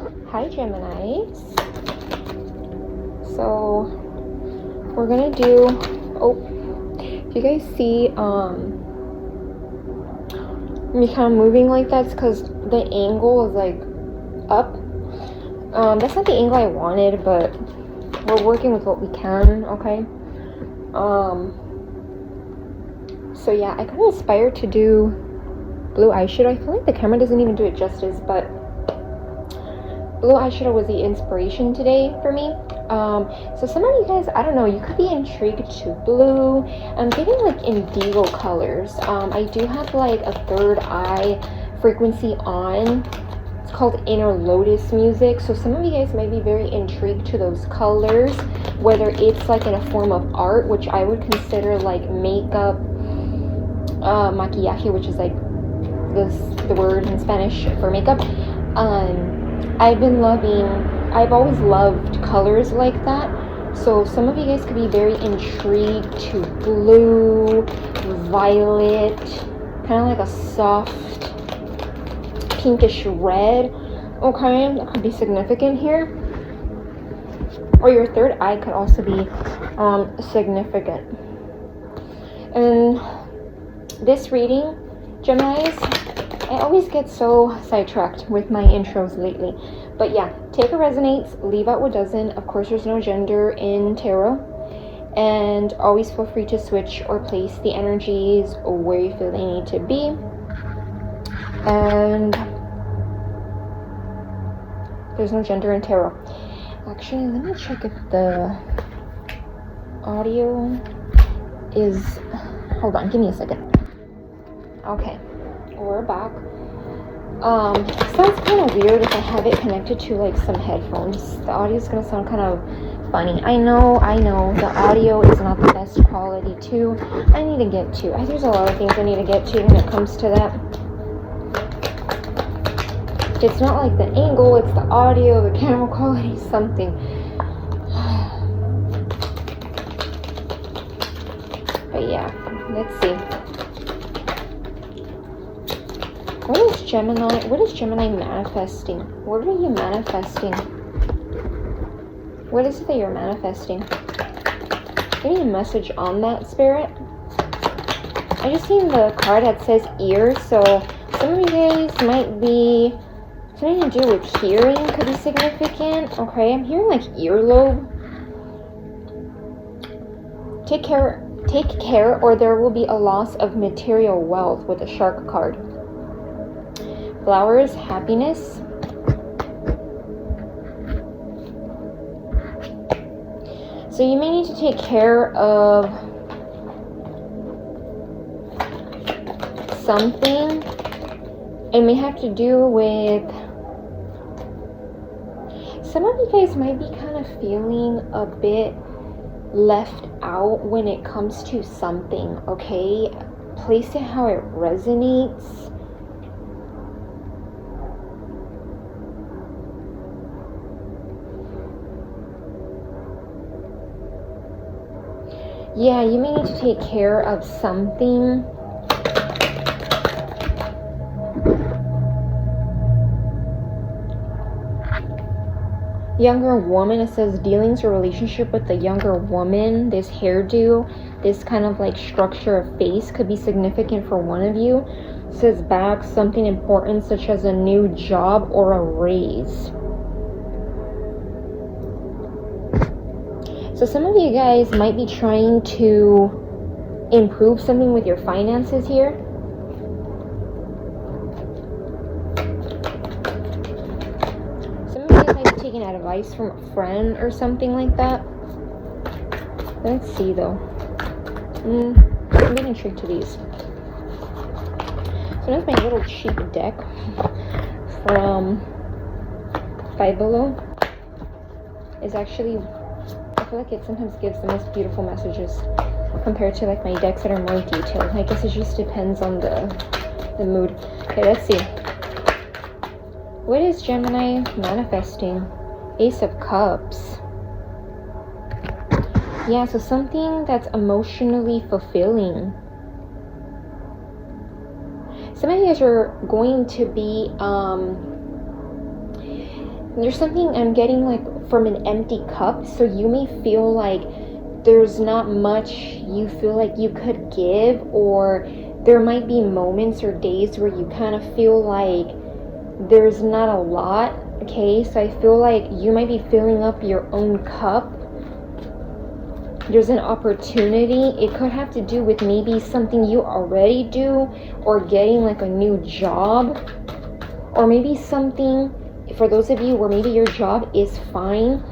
Hi Geminis. So we're gonna do, if you guys see me kind of moving like that, it's because the angle is like up. That's not the angle I wanted, but we're working with what we can, okay? So yeah, I got inspired to do blue eyeshadow. I feel like the camera doesn't even do it justice, but blue eyeshadow was the inspiration today for me. So some of you guys, I don't know, you could be intrigued to blue. I'm getting like indigo colors. I do have like a third eye frequency on. It's called Inner Lotus music. So some of you guys might be very intrigued to those colors, whether it's like in a form of art, which I would consider like makeup, maquillaje, which is like the word in Spanish for makeup. I've always loved colors like that. So some of you guys could be very intrigued to blue, violet, kind of like a soft pinkish red. Okay, that could be significant here. Or your third eye could also be significant. And this reading, Geminis, I always get so sidetracked with my intros lately. But yeah, take what resonates, leave out what doesn't. Of course, there's no gender in tarot. And always feel free to switch or place the energies where you feel they need to be. And there's no gender in tarot. Actually, let me check if the audio is... Hold on, give me a second. Okay, we're back. It sounds kind of weird if I have it connected to like some headphones. The audio is gonna sound kind of funny. I know, the audio is not the best quality too. I need to get to. There's a lot of things I need to get to when it comes to that. It's not like the angle, it's the audio, the camera quality, something. But yeah, let's see. What is Gemini manifesting? What are you manifesting? What is it that you're manifesting? Any message on that, Spirit? I just seen the card that says ear, so some of you guys might be something to do with hearing, could be significant. Okay, I'm hearing like earlobe. Take care or there will be a loss of material wealth with a shark card. Flowers, happiness. So you may need to take care of something. It may have to do with... Some of you guys might be kind of feeling a bit left out when it comes to something, okay? Place it how it resonates. Yeah, you may need to take care of something. Younger woman, it says dealings or relationship with the younger woman. This hairdo, this kind of like structure of face could be significant for one of you. It says back something important such as a new job or a raise. So some of you guys might be trying to improve something with your finances here. Some of you guys might be taking advice from a friend or something like that. Let's see though. I'm getting intrigued to these. So that's my little cheap deck from Five Below. It's actually... I feel like it sometimes gives the most beautiful messages compared to like my decks that are more detailed. I guess it just depends on the mood. Okay, let's see. What is Gemini manifesting? Ace of Cups. Yeah, so something that's emotionally fulfilling. Some of you guys are going to be there's something I'm getting like from an empty cup, so you may feel like there's not much you feel like you could give, or there might be moments or days where you kind of feel like there's not a lot. Okay, so I feel like you might be filling up your own cup. There's an opportunity. It could have to do with maybe something you already do, or getting like a new job, or maybe something for those of you where maybe your job is fine,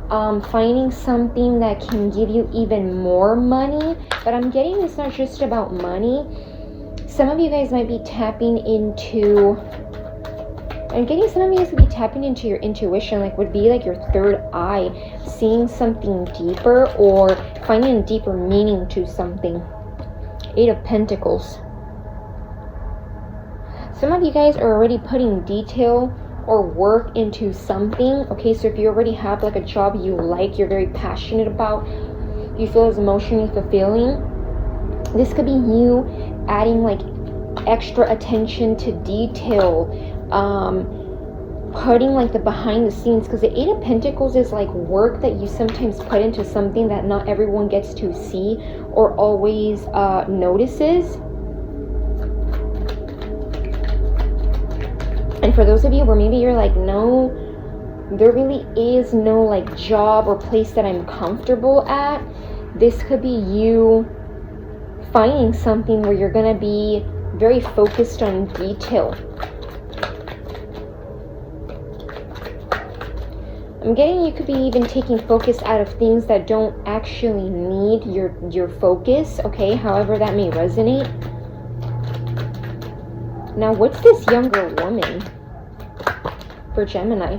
finding something that can give you even more money. But I'm getting it's not just about money. Some of you guys might be tapping into, I'm getting some of you guys would be tapping into your intuition, like would be like your third eye, seeing something deeper or finding a deeper meaning to something. 8 of Pentacles. Some of you guys are already putting detail or work into something. Okay, so if you already have like a job you like, you're very passionate about, you feel is emotionally fulfilling, this could be you adding like extra attention to detail, putting like the behind the scenes, because the 8 of Pentacles is like work that you sometimes put into something that not everyone gets to see or always notices. And for those of you where maybe you're like, no, there really is no like job or place that I'm comfortable at, this could be you finding something where you're gonna be very focused on detail. I'm getting you could be even taking focus out of things that don't actually need your focus, okay, however that may resonate. Now, what's this younger woman for Gemini?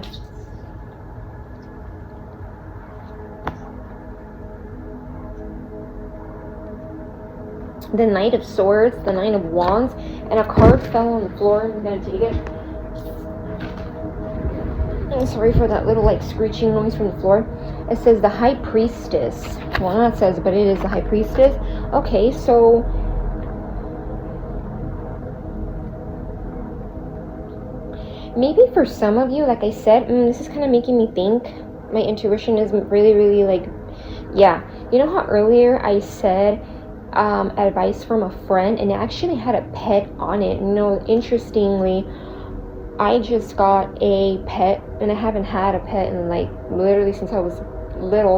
The Knight of Swords, the Nine of Wands, and a card fell on the floor. I'm going to take it. I'm sorry for that little like screeching noise from the floor. It says the High Priestess. Well, not it says, but it is the High Priestess. Okay, so maybe for some of you, like I said, this is kind of making me think. My intuition is really like, yeah. You know how earlier I said advice from a friend, and it actually had a pet on it. You know, interestingly, I just got a pet, and I haven't had a pet in like literally since I was little,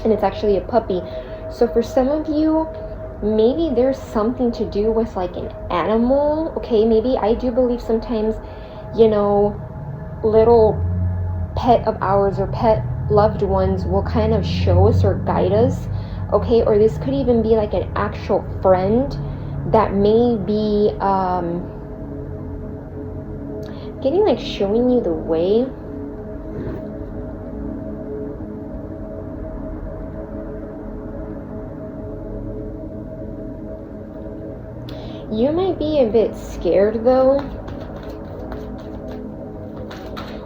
and it's actually a puppy. So for some of you, maybe there's something to do with like an animal. Okay, maybe I do believe sometimes, you know, little pet of ours or pet loved ones will kind of show us or guide us. Okay, or this could even be like an actual friend that may be getting like showing you the way. You might be a bit scared though,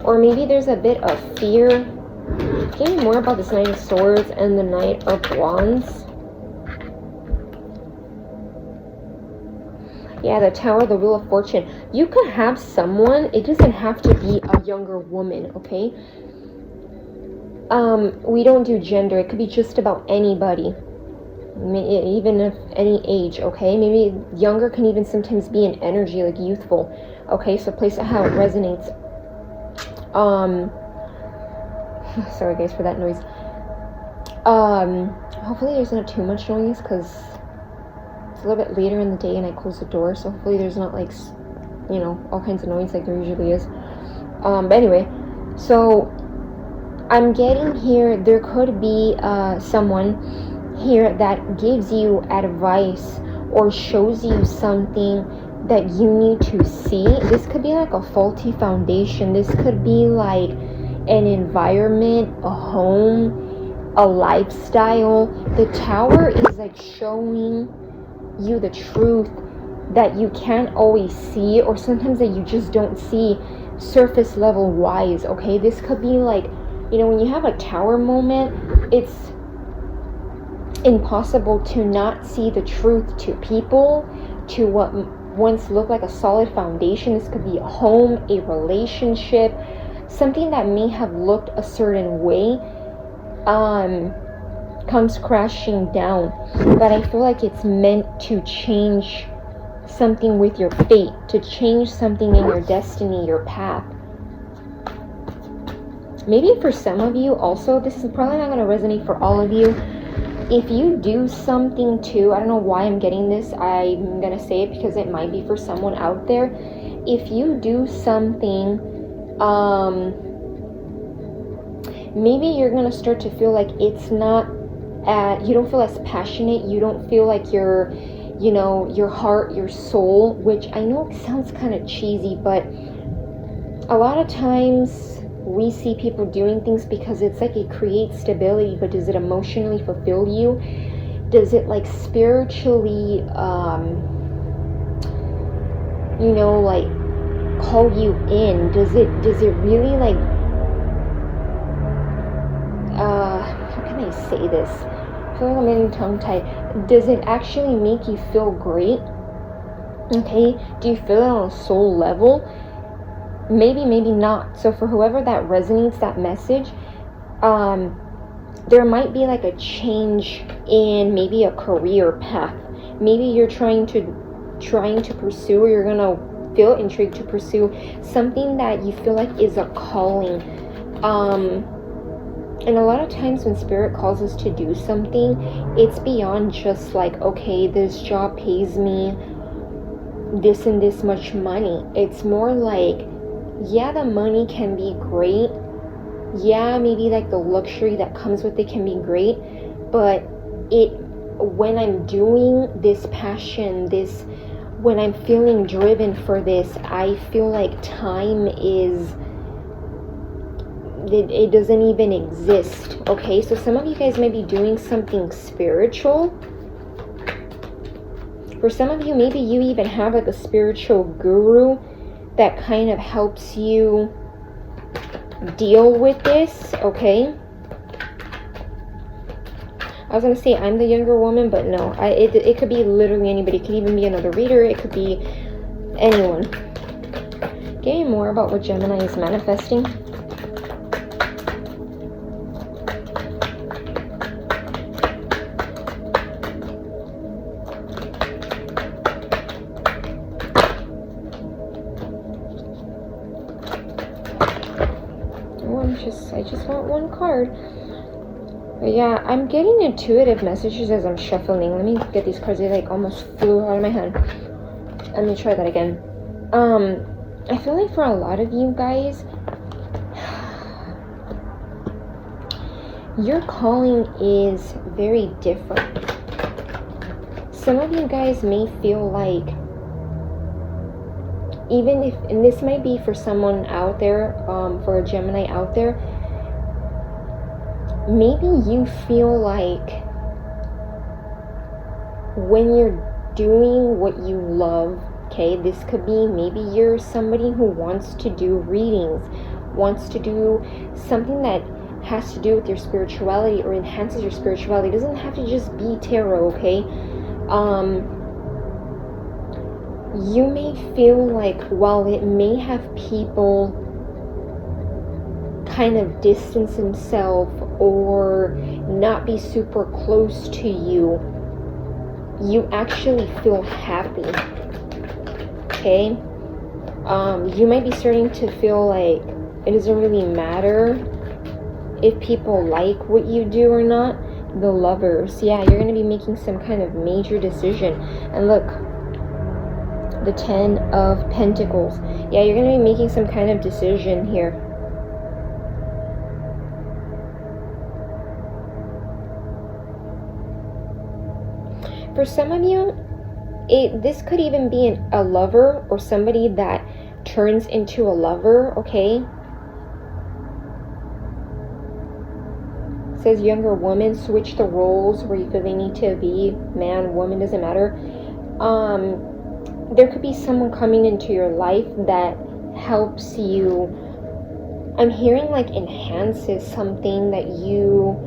or maybe there's a bit of fear. Tell me more about this Knight of Swords and the Knight of Wands. Yeah, the Tower, the Wheel of Fortune. You could have someone, it doesn't have to be a younger woman, okay? We don't do gender. It could be just about anybody. Even if any age, okay? Maybe younger can even sometimes be an energy, like youthful. Okay, so place it how it resonates. Sorry guys for that noise. Hopefully there's not too much noise, because it's a little bit later in the day and I closed the door, so hopefully there's not like, you know, all kinds of noise like there usually is. But anyway, so I'm getting here, there could be someone here that gives you advice or shows you something that you need to see. This could be like a faulty foundation. This could be like an environment, a home, a lifestyle. The Tower is like showing you the truth that you can't always see, or sometimes that you just don't see surface level wise. Okay, this could be like, you know, when you have a tower moment, it's impossible to not see the truth to people, to what once looked like a solid foundation. This could be a home, a relationship. something that may have looked a certain way comes crashing down. But I feel like it's meant to change something with your fate, to change something in your destiny, your path. Maybe for some of you also, this is probably not going to resonate for all of you. If you do something too, I don't know why I'm getting this, I'm going to say it because it might be for someone out there. If you do something, maybe you're going to start to feel like it's not, you don't feel as passionate, you don't feel like your heart, your soul, which I know sounds kind of cheesy, but a lot of times we see people doing things because it's like it creates stability, but does it emotionally fulfill you? Does it like spiritually, like call you in? Does it really like, how can I say this? I feel like I'm getting tongue-tied. Does it actually make you feel great? Okay, do you feel it on a soul level? Maybe not. So for whoever that resonates, that message, there might be like a change in maybe a career path. Maybe you're trying to pursue, or you're gonna feel intrigued to pursue something that you feel like is a calling. And a lot of times when spirit calls us to do something, it's beyond just like, okay, this job pays me this and this much money. It's more like, yeah, the money can be great. Yeah, maybe like the luxury that comes with it can be great. But when I'm doing this passion, when I'm feeling driven for this, I feel like time it doesn't even exist. Okay, so some of you guys may be doing something spiritual. For some of you, maybe you even have like a spiritual guru that kind of helps you deal with this, okay? I was going to say I'm the younger woman, but no. It could be literally anybody. It could even be another reader. It could be anyone. Give me more about what Gemini is manifesting. I just want one card. But yeah, I'm getting intuitive messages as I'm shuffling. Let me get these cards. They like almost flew out of my hand. Let me try that again. I feel like for a lot of you guys, your calling is very different. Some of you guys may feel like, even if, and this might be for someone out there, for a Gemini out there, maybe you feel like when you're doing what you love, okay, this could be maybe you're somebody who wants to do readings, wants to do something that has to do with your spirituality or enhances your spirituality. It doesn't have to just be tarot, okay? You may feel like while it may have people kind of distance themselves or not be super close to you, you actually feel happy, okay? You might be starting to feel like it doesn't really matter if people like what you do or not. The Lovers, yeah, you're going to be making some kind of major decision. And look, the 10 of Pentacles. Yeah, you're going to be making some kind of decision here. For some of you, this could even be a lover or somebody that turns into a lover, okay? It says younger woman, switch the roles where you feel they need to be. Man, woman, doesn't matter. There could be someone coming into your life that helps you. I'm hearing like enhances something that you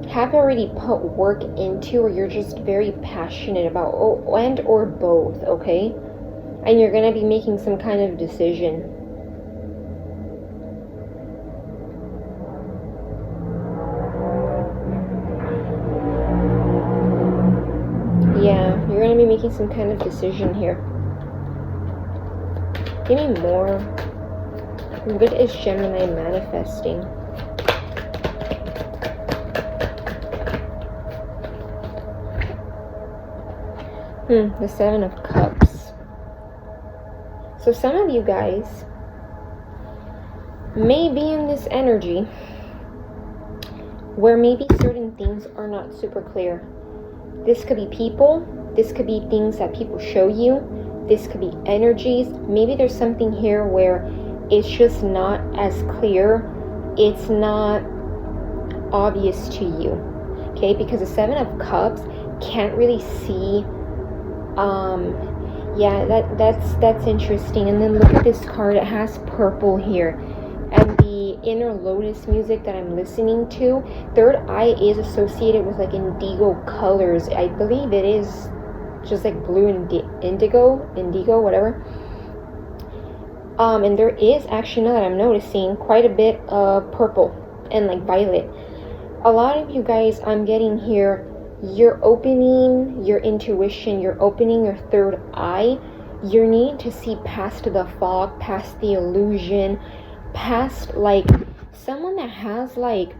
have already put work into, or you're just very passionate about, and or both, okay? and you're going to be making some kind of decision. Yeah, you're going to be making some kind of decision here. Give me more. What is Gemini manifesting? The Seven of Cups. So some of you guys may be in this energy where maybe certain things are not super clear. This could be people. This could be things that people show you. This could be energies. Maybe there's something here where it's just not as clear. It's not obvious to you. Okay, because the Seven of Cups can't really see. Yeah, that's interesting. And then look at this card. It has purple here. And the inner lotus music that I'm listening to, third eye is associated with like indigo colors. I believe it is just like blue and indigo, whatever. And there is actually, now that I'm noticing, quite a bit of purple and like violet. A lot of you guys, I'm getting here, you're opening your intuition, you're opening your third eye. You're needing to see past the fog, past the illusion, past like someone that has like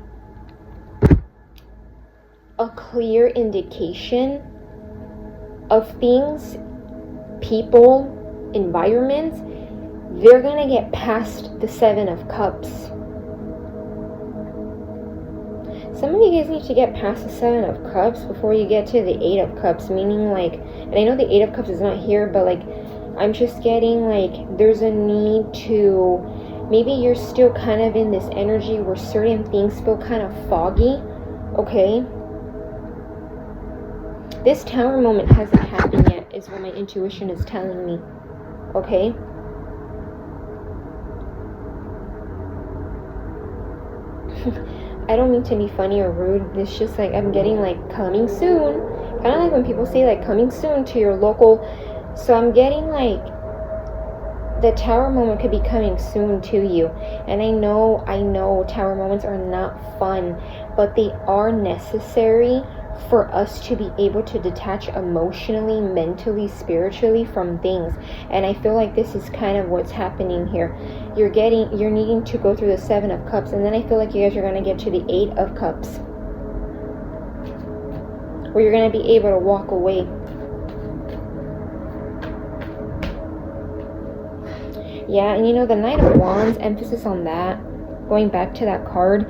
a clear indication of things, people, environments. They're gonna get past the Seven of Cups. Some of you guys need to get past the Seven of Cups before you get to the Eight of Cups, meaning like, and I know the Eight of Cups is not here, but like I'm just getting like there's a need to, maybe you're still kind of in this energy where certain things feel kind of foggy. Okay, this Tower moment hasn't happened yet is what my intuition is telling me. Okay, I don't mean to be funny or rude. It's just like I'm getting like coming soon. Kind of like when people say like coming soon to your local. So I'm getting like the Tower moment could be coming soon to you. And I know Tower moments are not fun, but they are necessary for us to be able to detach emotionally, mentally, spiritually from things. And I feel like this is kind of what's happening here. You're needing to go through the Seven of Cups, and then I feel like you guys are going to get to the Eight of Cups, where you're going to be able to walk away. Yeah, and you know, the Knight of Wands, emphasis on that, going back to that card,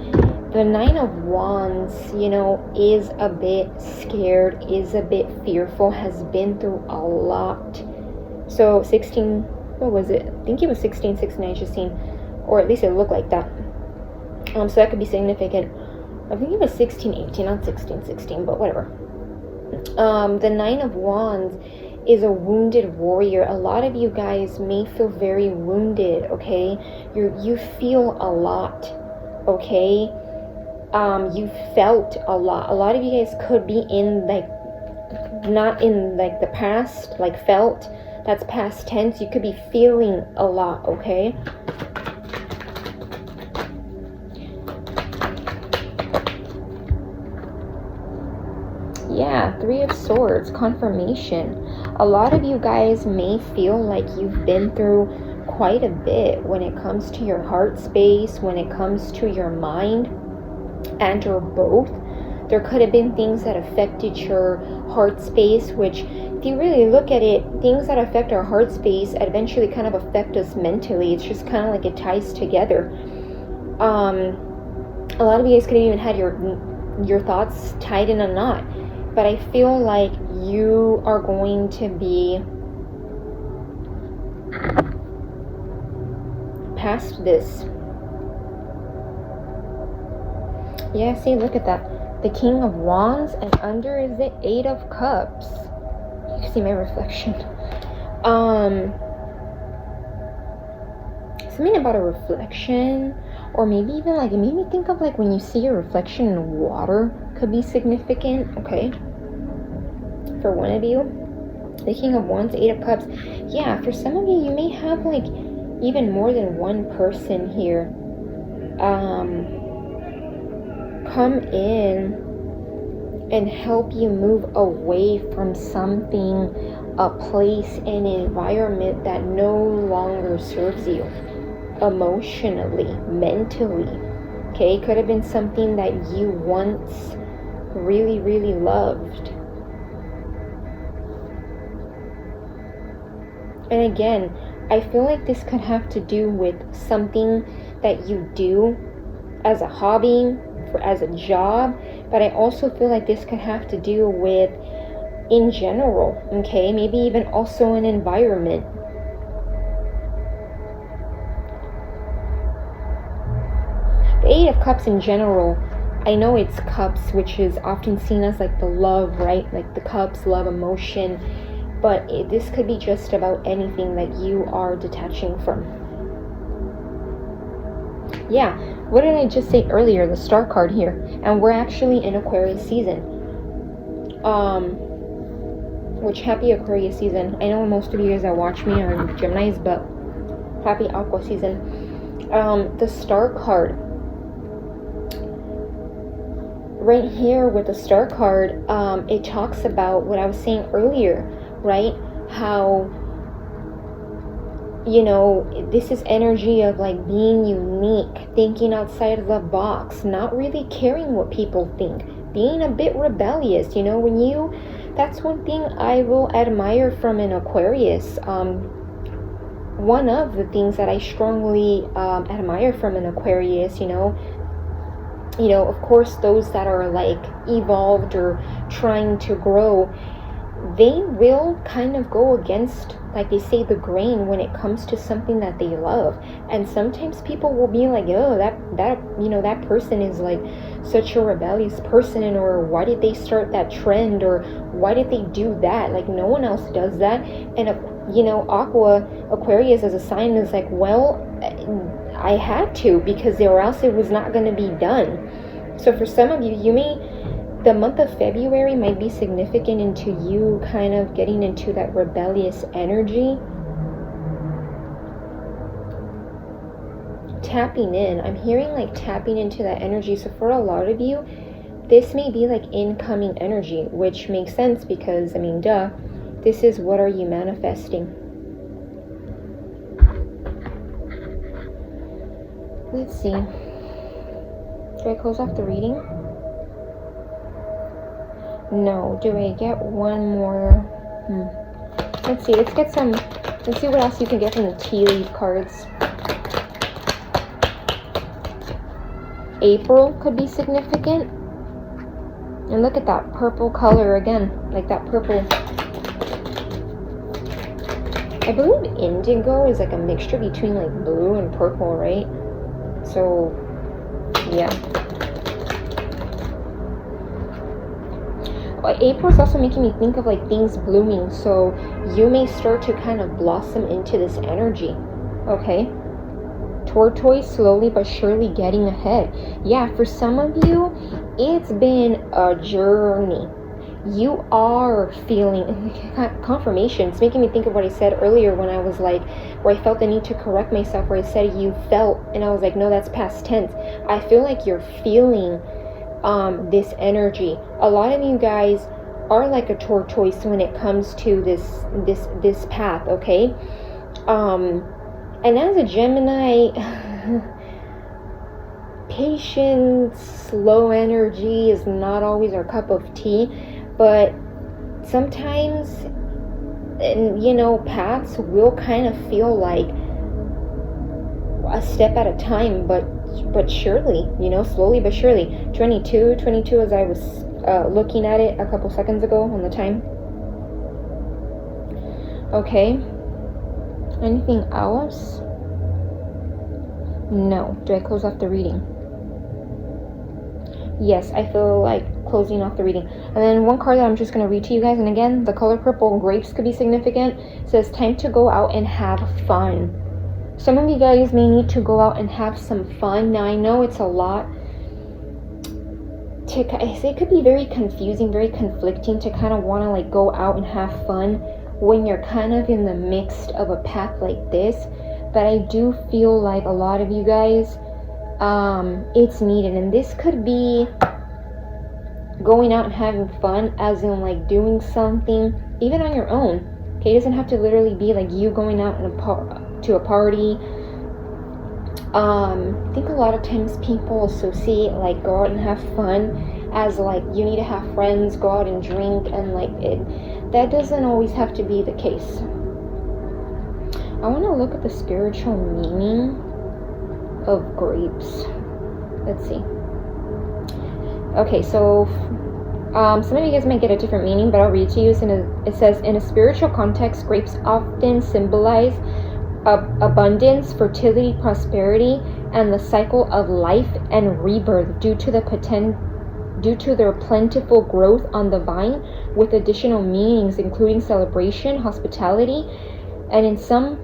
the Nine of Wands, you know, is a bit scared, is a bit fearful, has been through a lot. So 16, what was it? I think it was 16, 69, 16, or at least it looked like that. So that could be significant. I think it was 16, 18, not 16, 16, but whatever. The Nine of Wands is a wounded warrior. A lot of you guys may feel very wounded, okay? You feel a lot, okay? You felt a lot. A lot of you guys could be in like, not in like the past, like felt, that's past tense. You could be feeling a lot, okay? Yeah, Three of Swords, confirmation. A lot of you guys may feel like you've been through quite a bit when it comes to your heart space, when it comes to your mind, and or both. There could have been things that affected your heart space, which if you really look at it, things that affect our heart space eventually kind of affect us mentally. It's just kind of like it ties together. A lot of you guys could have even had your thoughts tied in a knot. But I feel like you are going to be past this. Yeah, see, look at that. The King of Wands, and under is the Eight of Cups. You can see my reflection. Something about a reflection, or maybe even like, it made me think of like when you see your reflection in water could be significant, okay? For one of you. The King of Wands, Eight of Cups. Yeah, for some of you, you may have like even more than one person here come in and help you move away from something, a place, an environment that no longer serves you emotionally, mentally. Okay, could have been something that you once really, really loved. And again, I feel like this could have to do with something that you do as a hobby, as a job, but I also feel like this could have to do with in general, okay? Maybe even also an environment. The Eight of Cups in general, I know it's cups, which is often seen as like the love, right? Like the cups, love, emotion, but this could be just about anything that you are detaching from. Yeah, what did I just say earlier? The Star card here. And we're actually in Aquarius season. Which, happy Aquarius season. I know most of you guys that watch me are Geminis, but happy Aqua season. The Star card. Right here with the Star card, it talks about what I was saying earlier, right? How, you know, this is energy of like being unique, thinking outside of the box, not really caring what people think, being a bit rebellious, you know, when you, that's one thing I will admire from an Aquarius. One of the things that I strongly admire from an Aquarius, you know, of course, those that are like evolved or trying to grow, they will kind of go against, like they say, the grain when it comes to something that they love. And sometimes people will be like, oh, that you know, that person is like such a rebellious person, or why did they start that trend, or why did they do that? Like no one else does that. And you know, Aquarius as a sign is like, well, I had to, because or else it was not going to be done. So for some of you, the month of February might be significant into you kind of getting into that rebellious energy. Tapping in. I'm hearing like tapping into that energy. So for a lot of you, this may be like incoming energy, which makes sense because, I mean, duh, this is what are you manifesting? Let's see. Do I close off the reading? No. Do I get one more? Let's see. Let's see what else you can get from the tea leaf cards. April could be significant. And look at that purple color again. Like that purple. I believe indigo is like a mixture between like blue and purple, right? So, yeah. April's also making me think of like things blooming, so you may start to kind of blossom into this energy, okay? Tortoise, slowly but surely getting ahead. Yeah, for some of you, it's been a journey. You are feeling confirmation. It's making me think of what I said earlier when I was like, where I felt the need to correct myself, where I said you felt, and I was like, no, that's past tense. I feel like you're feeling this energy. A lot of you guys are like a tortoise when it comes to this path, okay? And as a Gemini, patience, slow energy is not always our cup of tea, but sometimes, you know, paths will kind of feel like a step at a time, but surely, you know, slowly but surely. 22 as I was looking at it a couple seconds ago on the time. Okay. Anything else? No. Do I close off the reading? Yes, I feel like closing off the reading. And then one card that I'm just going to read to you guys, and again, the color purple, grapes could be significant. It says time to go out and have fun. Some of you guys may need to go out and have some fun. Now, I know it's a lot. I say it could be very confusing, very conflicting to kind of want to like go out and have fun when you're kind of in the midst of a path like this. But I do feel like a lot of you guys, it's needed. And this could be going out and having fun, as in like doing something even on your own. Okay, it doesn't have to literally be like you going out to a party. I think a lot of times people associate like go out and have fun as like you need to have friends, go out and drink, and like that doesn't always have to be the case. I want to look at the spiritual meaning of grapes. Let's see. Okay, so some of you guys might get a different meaning, but I'll read to you. It says, in a spiritual context, grapes often symbolize abundance, fertility, prosperity, and the cycle of life and rebirth due to their plentiful growth on the vine, with additional meanings including celebration, hospitality, and in some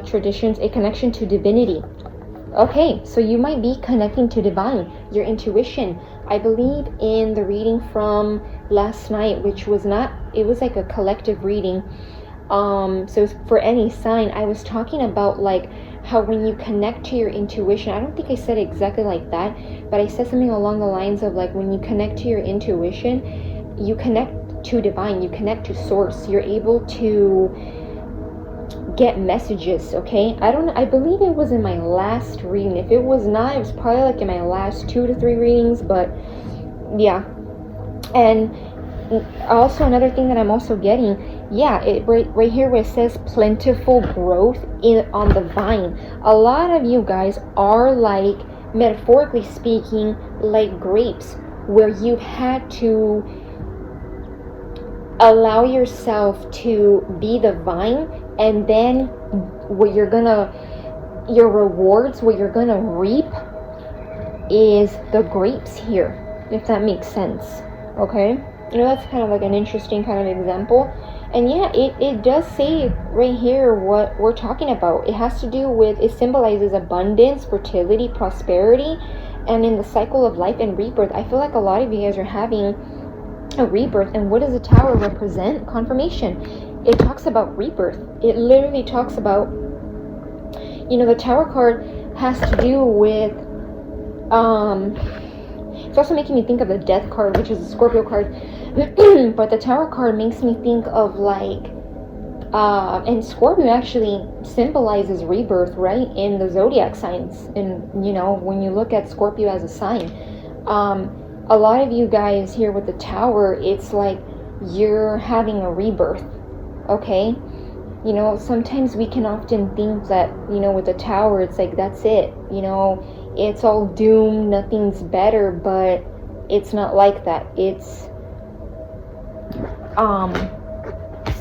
traditions, a connection to divinity. Okay, so you might be connecting to divine, your intuition. I believe in the reading from last night, which was it was like a collective reading. So for any sign, I was talking about like how when you connect to your intuition, I don't think I said it exactly like that, but I said something along the lines of like when you connect to your intuition, you connect to divine, you connect to source, you're able to get messages. Okay, I believe it was in my last reading. If it was not, it was probably like in my last 2 to 3 readings, but yeah. And also another thing that I'm also getting, right here where it says plentiful growth on the vine, a lot of you guys are like, metaphorically speaking, like grapes, where you've had to allow yourself to be the vine, and then your rewards, what you're gonna reap is the grapes here, if that makes sense. Okay, that's kind of like an interesting kind of example. And yeah, it does say right here what we're talking about. It has to do with, it symbolizes abundance, fertility, prosperity, and in the cycle of life and rebirth. I feel like a lot of you guys are having a rebirth. And what does the tower represent? Confirmation. It talks about rebirth. It literally talks about, the tower card has to do with it's also making me think of the death card, which is a Scorpio card. But the tower card makes me think of like and Scorpio actually symbolizes rebirth, right, in the zodiac signs. And when you look at Scorpio as a sign, a lot of you guys here with the tower, it's like you're having a rebirth. Okay, sometimes we can often think that with the tower, it's like that's it, it's all doomed, nothing's better, but it's not like that. It's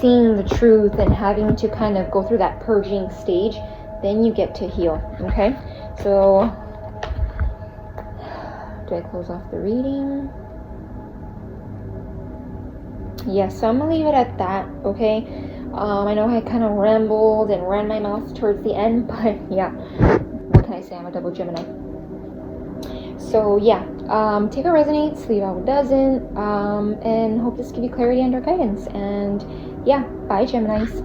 seeing the truth and having to kind of go through that purging stage, then you get to heal. Okay, so do I close off the reading? Yes, so I'm gonna leave it at that. Okay, I know I kind of rambled and ran my mouth towards the end, but yeah, what can I say? I'm a double Gemini. So yeah, take what resonates, leave out what doesn't, and hope this gives you clarity and or guidance. And yeah, bye Geminis.